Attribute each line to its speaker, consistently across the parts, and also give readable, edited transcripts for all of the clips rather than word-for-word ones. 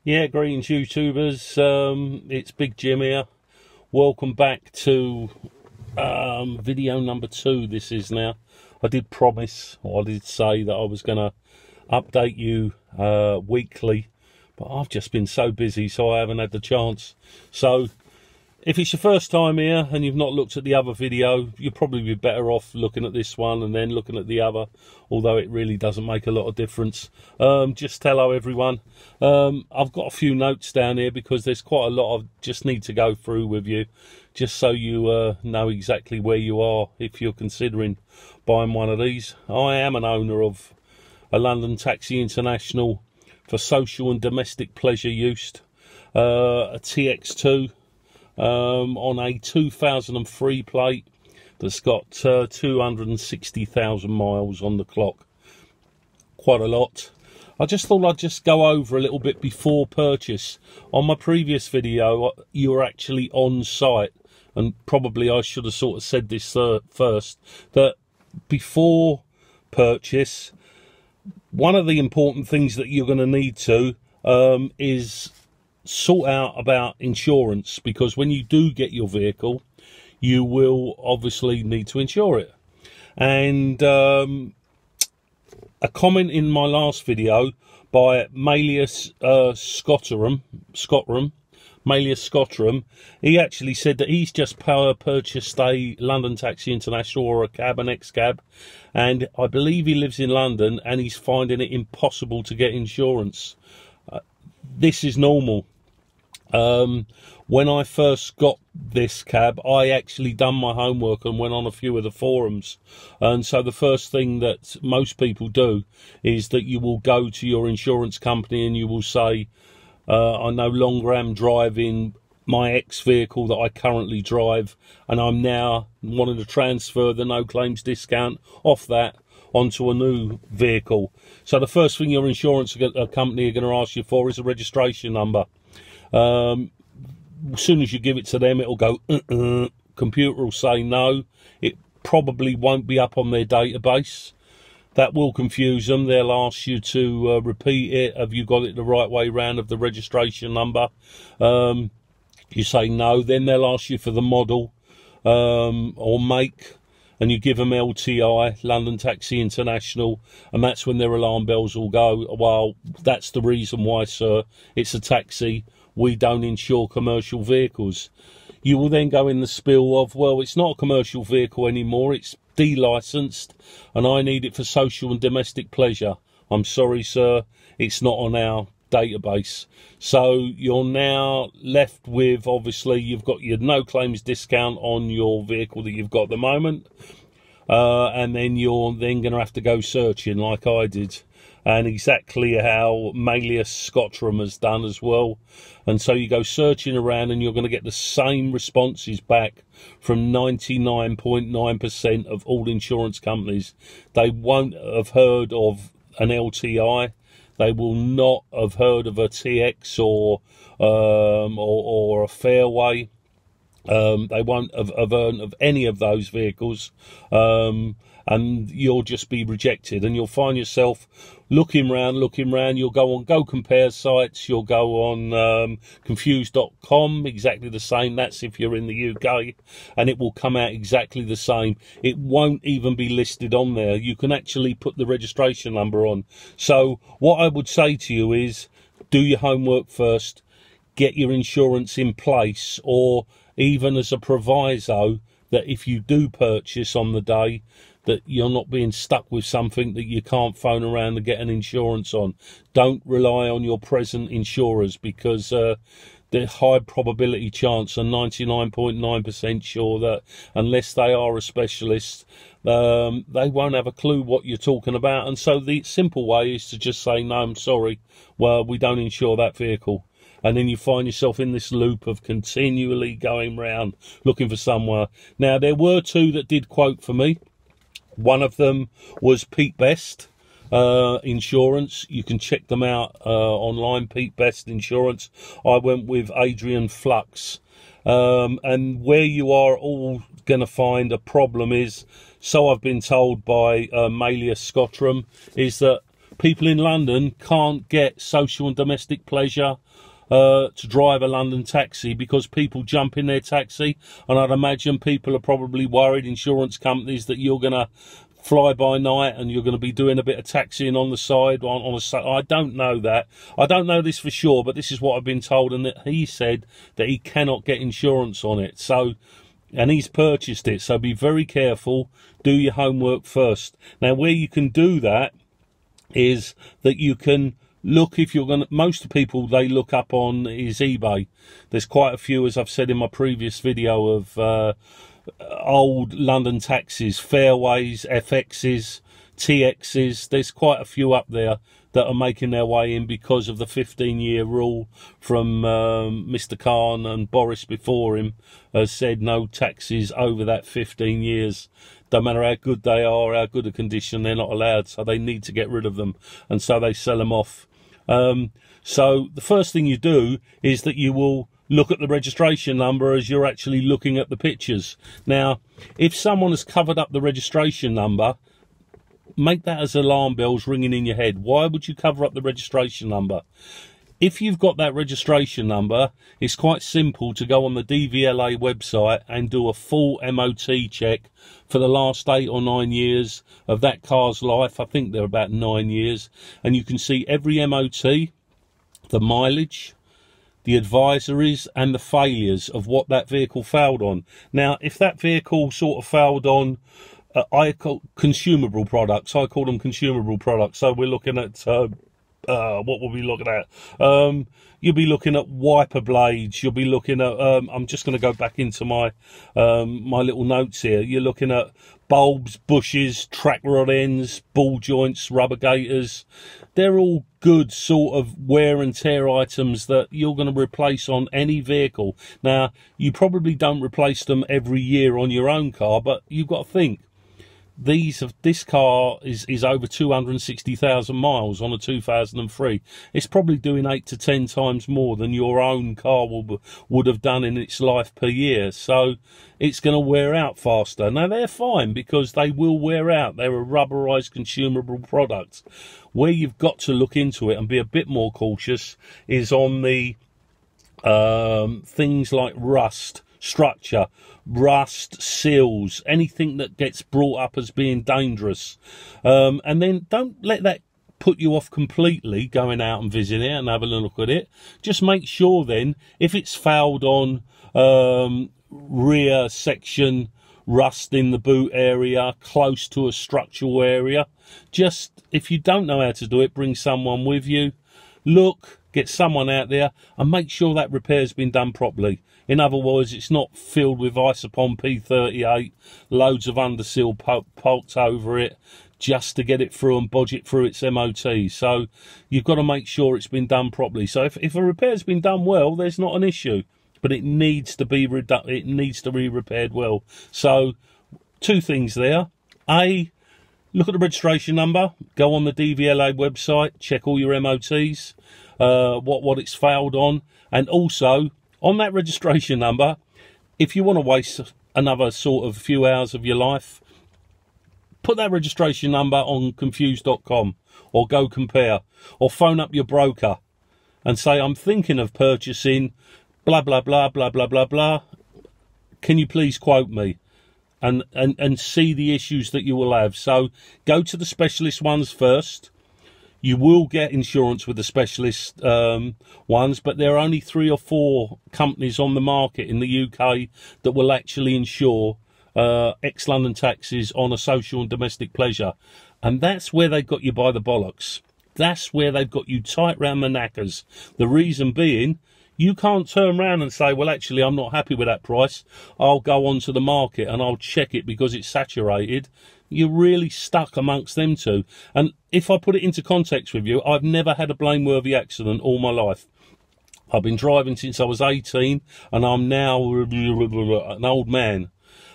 Speaker 1: Yeah, greetings YouTubers, it's Big Jim here. Welcome back to video number 2 this is now. I did promise, or I did say that I was going to update you weekly, but I've just been so busy so I haven't had the chance. So if it's your first time here and you've not looked at the other video, you'll probably be better off looking at this one and then looking at the other, although it really doesn't make a lot of difference. Just hello everyone. I've got a few notes down here because there's quite a lot I just need to go through with you, just so you know exactly where you are if you're considering buying one of these. I am an owner of a London Taxi International for social and domestic pleasure use, a TX2. On a 2003 plate that's got 260,000 miles on the clock. Quite a lot. I just thought I'd just go over a little bit before purchase. On my previous video, you were actually on site, and probably I should have sort of said this first, that before purchase, one of the important things that you're going to need to is sort out about insurance, because when you do get your vehicle you will obviously need to insure it. And a comment in my last video by Malleus Scotram, he actually said that he's just purchased a London Taxi International or a cab, an X-cab, and I believe he lives in London and he's finding it impossible to get insurance. This is normal. When I first got this cab, I actually done my homework and went on a few of the forums. And so the first thing that most people do is that you will go to your insurance company and you will say, I no longer am driving my X vehicle that I currently drive, and I'm now wanting to transfer the no claims discount off that onto a new vehicle. So the first thing your insurance company are going to ask you for is a registration number. As soon as you give it to them, it'll go computer will say no. It probably won't be up on their database. That will confuse them. They'll ask you to repeat it. Have you got it the right way round of the registration number? You say no, then they'll ask you for the model or make, and you give them LTI, London Taxi International, and that's when their alarm bells will go. Well, that's the reason why, sir. It's a taxi. We don't insure commercial vehicles. You will then go in the spiel of, well, it's not a commercial vehicle anymore, it's delicensed, and I need it for social and domestic pleasure. I'm sorry, sir, it's not on our database. So you're now left with, obviously, you've got your no claims discount on your vehicle that you've got at the moment, and then you're then going to have to go searching like I did, and exactly how Malleus Scotram has done as well. And so you go searching around and you're going to get the same responses back from 99.9% of all insurance companies. They won't have heard of an LTI. They will not have heard of a TX or a Fairway. They won't have heard of any of those vehicles, and you'll just be rejected, and you'll find yourself looking round. You'll go on Go Compare sites, you'll go on confused.com, exactly the same. That's if you're in the UK, and it will come out exactly the same. It won't even be listed on there. You can actually put the registration number on. So what I would say to you is, do your homework first, get your insurance in place, or even as a proviso that if you do purchase on the day, that you're not being stuck with something that you can't phone around to get an insurance on. Don't rely on your present insurers, because the high probability chance, and 99.9% sure, that unless they are a specialist, they won't have a clue what you're talking about. And so the simple way is to just say, no, I'm sorry, well, we don't insure that vehicle. And then you find yourself in this loop of continually going round looking for somewhere. Now, there were two that did quote for me. One of them was Pete Best Insurance. You can check them out online, Pete Best Insurance. I went with Adrian Flux. And where you are all going to find a problem is, so I've been told by Malleus Scotram, is that people in London can't get social and domestic pleasure to drive a London taxi because people jump in their taxi, and I'd imagine people are probably worried, insurance companies, that you're going to fly by night and you're going to be doing a bit of taxiing on the side I don't know that. I don't know this for sure, but this is what I've been told, and that he said that he cannot get insurance on it. So, and he's purchased it, so be very careful. Do your homework first. Now, where you can do that is that you can look, if you're going to, most people they look up on is eBay. There's quite a few, as I've said in my previous video, of old London taxis, Fairways, FXs, TXs. There's quite a few up there that are making their way in because of the 15-year rule from Mr. Khan, and Boris before him has said no taxis over that 15 years. Don't matter how good they are, how good a condition, they're not allowed, so they need to get rid of them, and so they sell them off. So the first thing you do is that you will look at the registration number as you're actually looking at the pictures. Now, if someone has covered up the registration number, make that as alarm bells ringing in your head. Why would you cover up the registration number? If you've got that registration number, it's quite simple to go on the DVLA website and do a full MOT check for the last 8 or 9 years of that car's life. I think they're about 9 years. And you can see every MOT, the mileage, the advisories and the failures of what that vehicle failed on. Now, if that vehicle sort of failed on, I call consumable products. I call them consumable products. So we're looking at... what will we looking at? You'll be looking at wiper blades. You'll be looking at, I'm just going to go back into my my little notes here. You're looking at bulbs, bushes, track rod ends, ball joints, rubber gaiters. They're all good sort of wear and tear items that you're going to replace on any vehicle. Now, you probably don't replace them every year on your own car, but you've got to think. This car is over 260,000 miles on a 2003. It's probably doing 8 to 10 times more than your own car would have done in its life per year. So it's going to wear out faster. Now, they're fine because they will wear out. They're a rubberized consumable product. Where you've got to look into it and be a bit more cautious is on the things like rust, structure, rust, seals, anything that gets brought up as being dangerous. And then don't let that put you off completely going out and visiting it and having a look at it. Just make sure then, if it's fouled on rear section, rust in the boot area, close to a structural area, just, if you don't know how to do it, bring someone with you. Look, get someone out there and make sure that repair's been done properly. In other words, it's not filled with Isopon P38, loads of underseal poked over it, just to get it through and bodge it through its MOT. So you've got to make sure it's been done properly. So if a repair's been done well, there's not an issue, but it needs to be repaired well. So 2 things there. A, look at the registration number, go on the DVLA website, check all your MOTs, what it's failed on, and also on that registration number, if you want to waste another sort of few hours of your life, put that registration number on confused.com or Go Compare, or phone up your broker and say, I'm thinking of purchasing blah, blah, blah, blah, blah, blah, blah. Can you please quote me? And see the issues that you will have. So go to the specialist ones first. You will get insurance with the specialist ones, but there are only 3 or 4 companies on the market in the UK that will actually insure ex-London taxis on a social and domestic pleasure. And that's where they've got you by the bollocks. That's where they've got you tight round the knackers. The reason being, you can't turn around and say, well, actually, I'm not happy with that price. I'll go onto the market and I'll check it because it's saturated. You're really stuck amongst them two. And if I put it into context with you, I've never had a blameworthy accident all my life. I've been driving since I was 18 and I'm now an old man.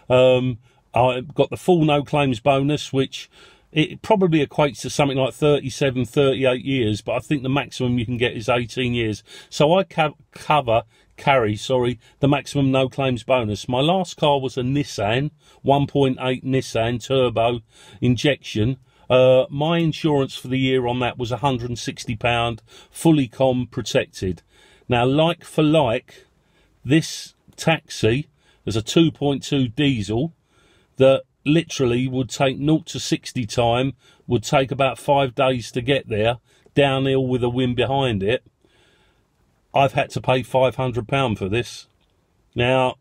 Speaker 1: I've got the full no claims bonus, which it probably equates to something like 37, 38 years, but I think the maximum you can get is 18 years. So I carry the maximum no claims bonus. My last car was a Nissan, 1.8 Nissan turbo injection, My insurance for the year on that was £160, fully protected. Now, like for like, this taxi is a 2.2 diesel that literally would take 0 to 60 time, would take about 5 days to get there, downhill with a wind behind it. I've had to pay £500 for this. Now,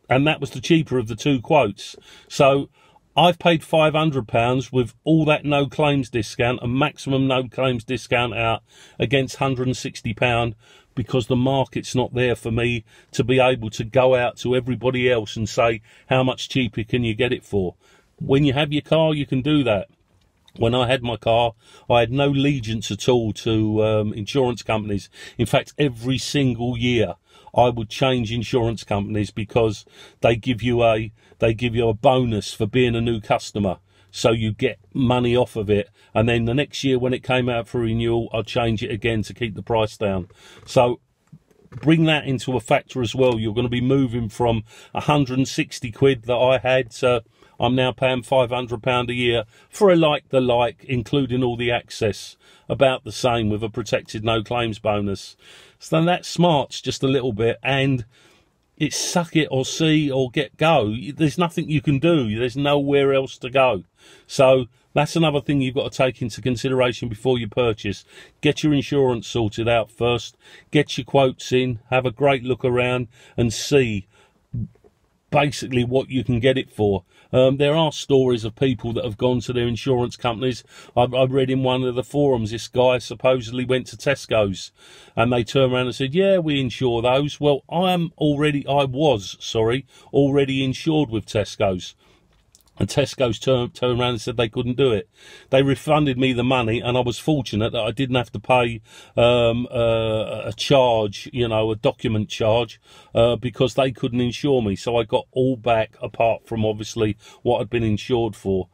Speaker 1: and that was the cheaper of the two quotes. So I've paid £500 with all that no claims discount, a maximum no claims discount out, against £160, because the market's not there for me to be able to go out to everybody else and say, how much cheaper can you get it for? When you have your car, you can do that. When I had my car, I had no allegiance at all to insurance companies. In fact, every single year I would change insurance companies, because they give you a bonus for being a new customer, so you get money off of it. And then the next year when it came out for renewal, I'd change it again to keep the price down. So bring that into a factor as well. You're going to be moving from 160 quid that I had to, I'm now paying £500 a year for a like, including all the access, about the same, with a protected no claims bonus. So that smarts just a little bit, and it's suck it or see or go. There's nothing you can do. There's nowhere else to go. So that's another thing you've got to take into consideration before you purchase. Get your insurance sorted out first. Get your quotes in. Have a great look around and see basically what you can get it for. There are stories of people that have gone to their insurance companies. I read in one of the forums, this guy supposedly went to Tesco's and they turned around and said, yeah, we insure those. Well, I was already insured with Tesco's. And Tesco's turned around and said they couldn't do it. They refunded me the money, and I was fortunate that I didn't have to pay a charge, you know, a document charge, because they couldn't insure me. So I got all back, apart from obviously what I'd been insured for.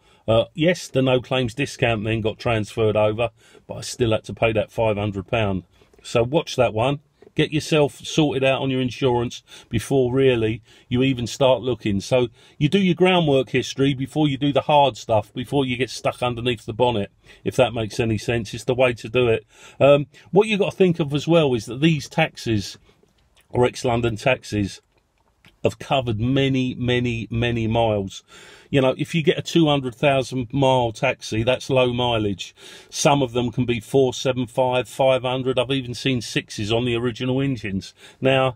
Speaker 1: Yes, the no claims discount then got transferred over, but I still had to pay that £500. So watch that one. Get yourself sorted out on your insurance before really you even start looking. So you do your groundwork history before you do the hard stuff, before you get stuck underneath the bonnet, if that makes any sense. It's the way to do it. What you've got to think of as well is that these taxis, or ex-London taxis, have covered many miles. You know, if you get a 200,000 mile taxi, that's low mileage. Some of them can be 475, 500. I've even seen 6s on the original engines. Now,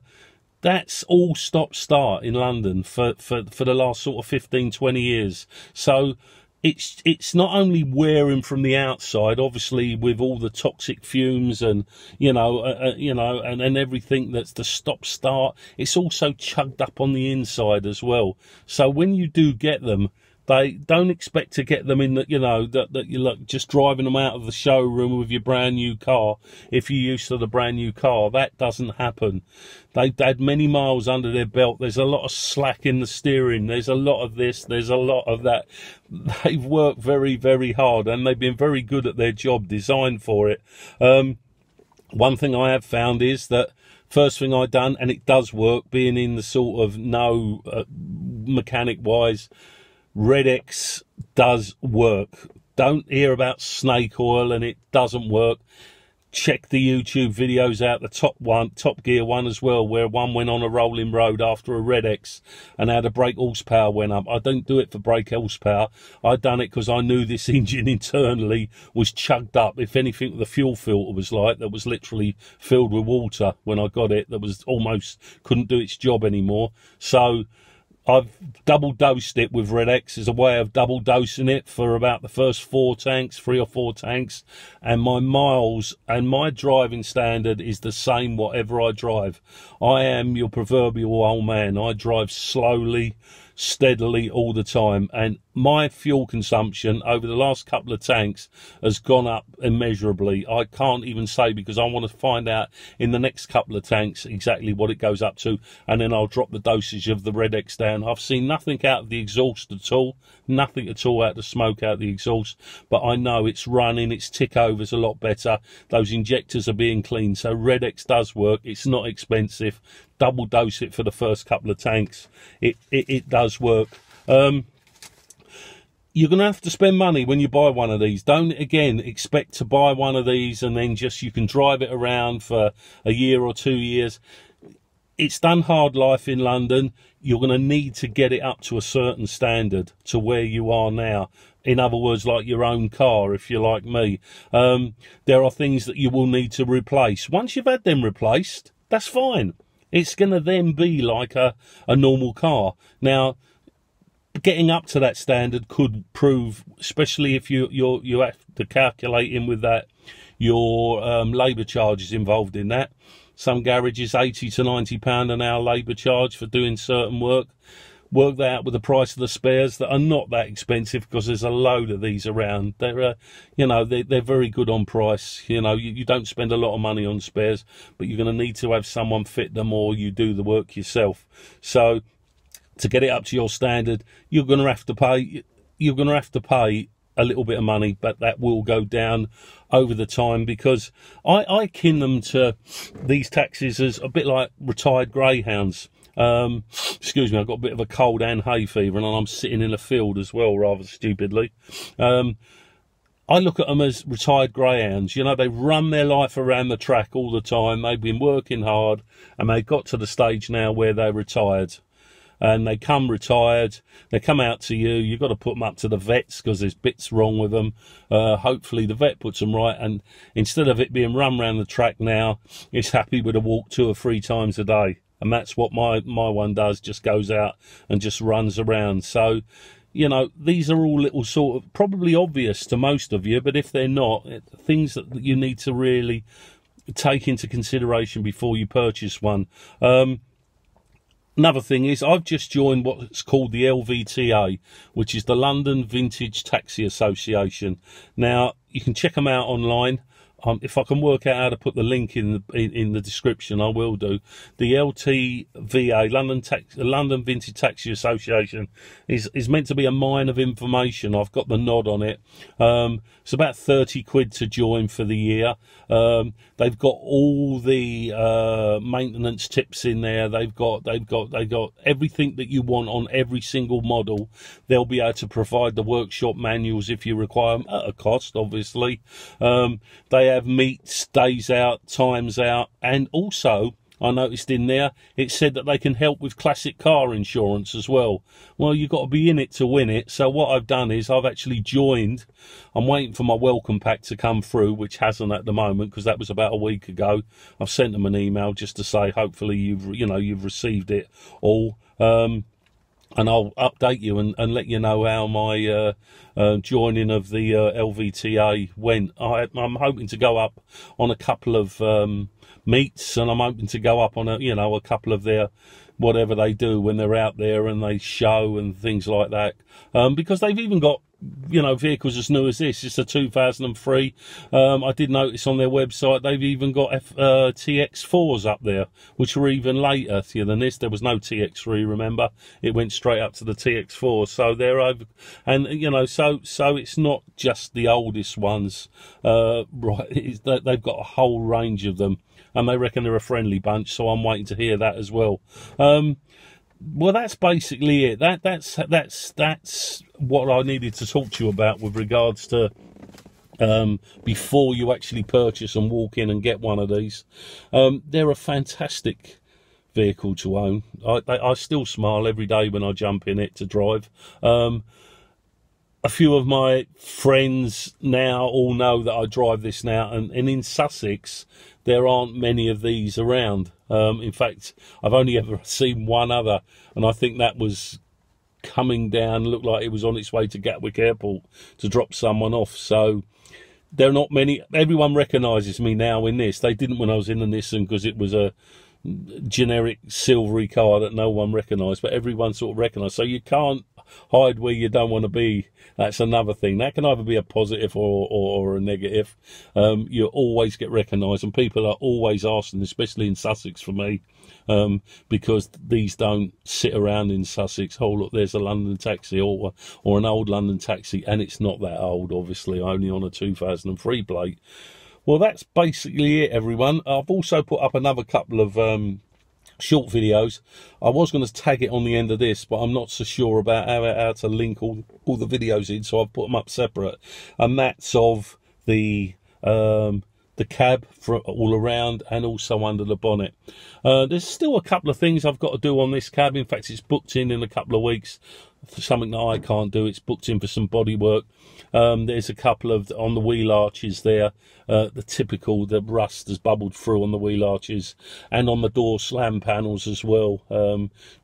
Speaker 1: that's all stop-start in London for the last sort of 15, 20 years. So it's not only wearing from the outside, obviously with all the toxic fumes and and everything that's the stop-start. It's also chugged up on the inside as well. So when you do get them, they don't expect to get them in that, that you're like just driving them out of the showroom with your brand new car. If you're used to the brand new car, that doesn't happen. They've had many miles under their belt. There's a lot of slack in the steering. There's a lot of this. There's a lot of that. They've worked very hard, and they've been very good at their job, designed for it. One thing I have found is that first thing I done, and it does work, being in the sort of mechanic wise, Red X does work. Don't hear about snake oil and it doesn't work. Check the YouTube videos out, the Top Gear one as well, where one went on a rolling road after a Red X and how the brake horsepower went up. I don't do it for brake horsepower. I done it because I knew this engine internally was chugged up. If anything, the fuel filter was like, that was literally filled with water when I got it. That was almost couldn't do its job anymore. So I've double dosed it with Red X as a way of double dosing it for about the first 3 or 4 tanks, and my miles and my driving standard is the same whatever I drive. I am your proverbial old man. I drive slowly, steadily all the time, and my fuel consumption over the last couple of tanks has gone up immeasurably. I can't even say, because I want to find out in the next couple of tanks exactly what it goes up to, and then I'll drop the dosage of the Red X down. I've seen nothing out of the exhaust at all, nothing at all out of the smoke out of the exhaust, but I know it's running, its tick over's a lot better, those injectors are being cleaned. So Red X does work. It's not expensive. Double dose it for the first couple of tanks. It does work. you're going to have to spend money when you buy one of these. Don't, again, expect to buy one of these and then just you can drive it around for a year or 2 years. It's done hard life in London. You're going to need to get it up to a certain standard to where you are now. In other words, like your own car, if you're like me. There are things that you will need to replace. Once you've had them replaced, that's fine. It's going to then be like a normal car. Now, getting up to that standard could prove, especially if you have to calculate in with that your labour charges involved in that. Some garages, £80 to £90 an hour labour charge for doing certain work. Work that out with the price of the spares that are not that expensive, because there's a load of these around. They're, you know, they're very good on price. You know, you don't spend a lot of money on spares, but you're going to need to have someone fit them, or you do the work yourself. So, to get it up to your standard, you're going to have to pay. You're going to have to pay a little bit of money, but that will go down over the time, because I kin them to these taxis as a bit like retired greyhounds. Excuse me, I've got a bit of a cold and hay fever, and I'm sitting in a field as well, rather stupidly. I look at them as retired greyhounds. You know, they run their life around the track all the time. They've been working hard, and they got to the stage now where they're retired. And they come retired, they come out to you, you've got to put them up to the vets because there's bits wrong with them. Hopefully the vet puts them right, and instead of it being run around the track now, it's happy with a walk 2 or 3 times a day. And that's what my one does, just goes out and just runs around. So, you know, these are all little sort of, probably obvious to most of you, but if they're not, things that you need to really take into consideration before you purchase one. Another thing is, I've just joined what's called the LVTA, which is the London Vintage Taxi Association. Now, you can check them out online. If I can work out how to put the link in the description, I will do. The LTVA, London Vintage Taxi Association, is meant to be a mine of information. I've got the nod on it. It's about 30 quid to join for the year. They've got all the maintenance tips in there. They've got everything that you want on every single model. They'll be able to provide the workshop manuals if you require them, at a cost, obviously. They have meets, days out, times out, and also I noticed in there it said that they can help with classic car insurance as well. Well, you've got to be in it to win it. So what I've done is I've actually joined. I'm waiting for my welcome pack to come through, which hasn't at the moment, because that was about a week ago. I've sent them an email just to say hopefully you've received it all. And I'll update you and let you know how my joining of the LVTA went. I'm hoping to go up on a couple of meets, and I'm hoping to go up on a couple of their whatever they do when they're out there and they show and things like that. Because they've even got vehicles as new as this. It's a 2003. I did notice on their website they've even got TX4s up there, which were even later than this. There was no TX3, remember? It went straight up to the TX4. So they're over, and so it's not just the oldest ones, right? They've got a whole range of them, and they reckon they're a friendly bunch. So I'm waiting to hear that as well. Well, that's basically it. That's what I needed to talk to you about with regards to before you actually purchase and walk in and get one of these. They're a fantastic vehicle to own. I still smile every day when I jump in it to drive. A few of my friends now all know that I drive this now, and in Sussex there aren't many of these around. In fact, I've only ever seen one other, and I think that was coming down, looked like it was on its way to Gatwick Airport to drop someone off. So there are not many. Everyone recognises me now in this. They didn't when I was in the Nissan, because it was a generic silvery car that no one recognised, but everyone sort of recognised. So you can't hide where you don't want to be. That's another thing. That can either be a positive or a negative. You always get recognised, and people are always asking, especially in Sussex for me, because these don't sit around in Sussex. Oh, look, there's a London taxi, or an old London taxi, and it's not that old, obviously, only on a 2003 plate. Well, that's basically it, everyone. I've also put up another couple of short videos. I was going to tag it on the end of this, but I'm not so sure about how to link all the videos in, so I've put them up separate. And that's of the cab for all around and also under the bonnet. There's still a couple of things I've got to do on this cab. In fact, it's booked in a couple of weeks for something that I can't do. It's booked in for some body work. There's a couple of on the wheel arches there, the rust has bubbled through on the wheel arches, and on the door slam panels as well,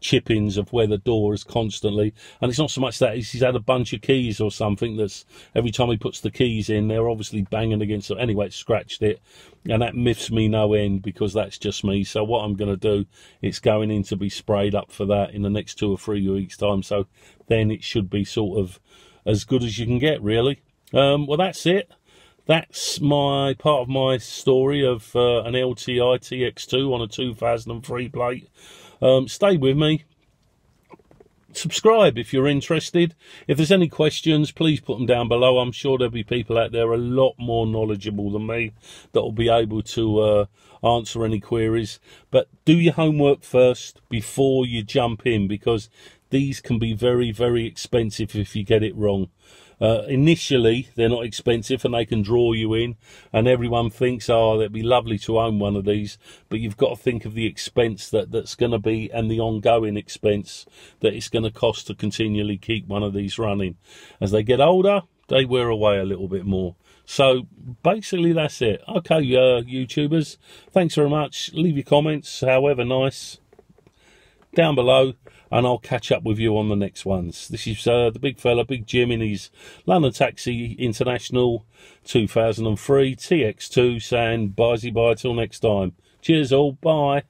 Speaker 1: chippings of where the door is constantly. And it's not so much that he's had a bunch of keys or something that's every time he puts the keys in, they're obviously banging against it. Anyway, it scratched it, and that miffs me no end, because that's just me. So what I'm going to do, it's going in to be sprayed up for that in the next 2 or 3 weeks time, so then it should be sort of as good as you can get, really. Well, that's it. That's my part of my story of an LTI TX2 on a 2003 plate. Stay with me. Subscribe if you're interested. If there's any questions, please put them down below. I'm sure there'll be people out there a lot more knowledgeable than me that will be able to answer any queries. But do your homework first before you jump in, because these can be very, very expensive if you get it wrong. Initially, they're not expensive and they can draw you in, and everyone thinks, oh, that'd be lovely to own one of these. But you've got to think of the expense that's going to be, and the ongoing expense that it's going to cost to continually keep one of these running. As they get older, they wear away a little bit more. So basically that's it. Okay, YouTubers, thanks very much. Leave your comments, however nice, down below, and I'll catch up with you on the next ones. This is the big fella, Big Jim, in his London Taxi International 2003 TX2, saying bye-bye till next time. Cheers all, bye.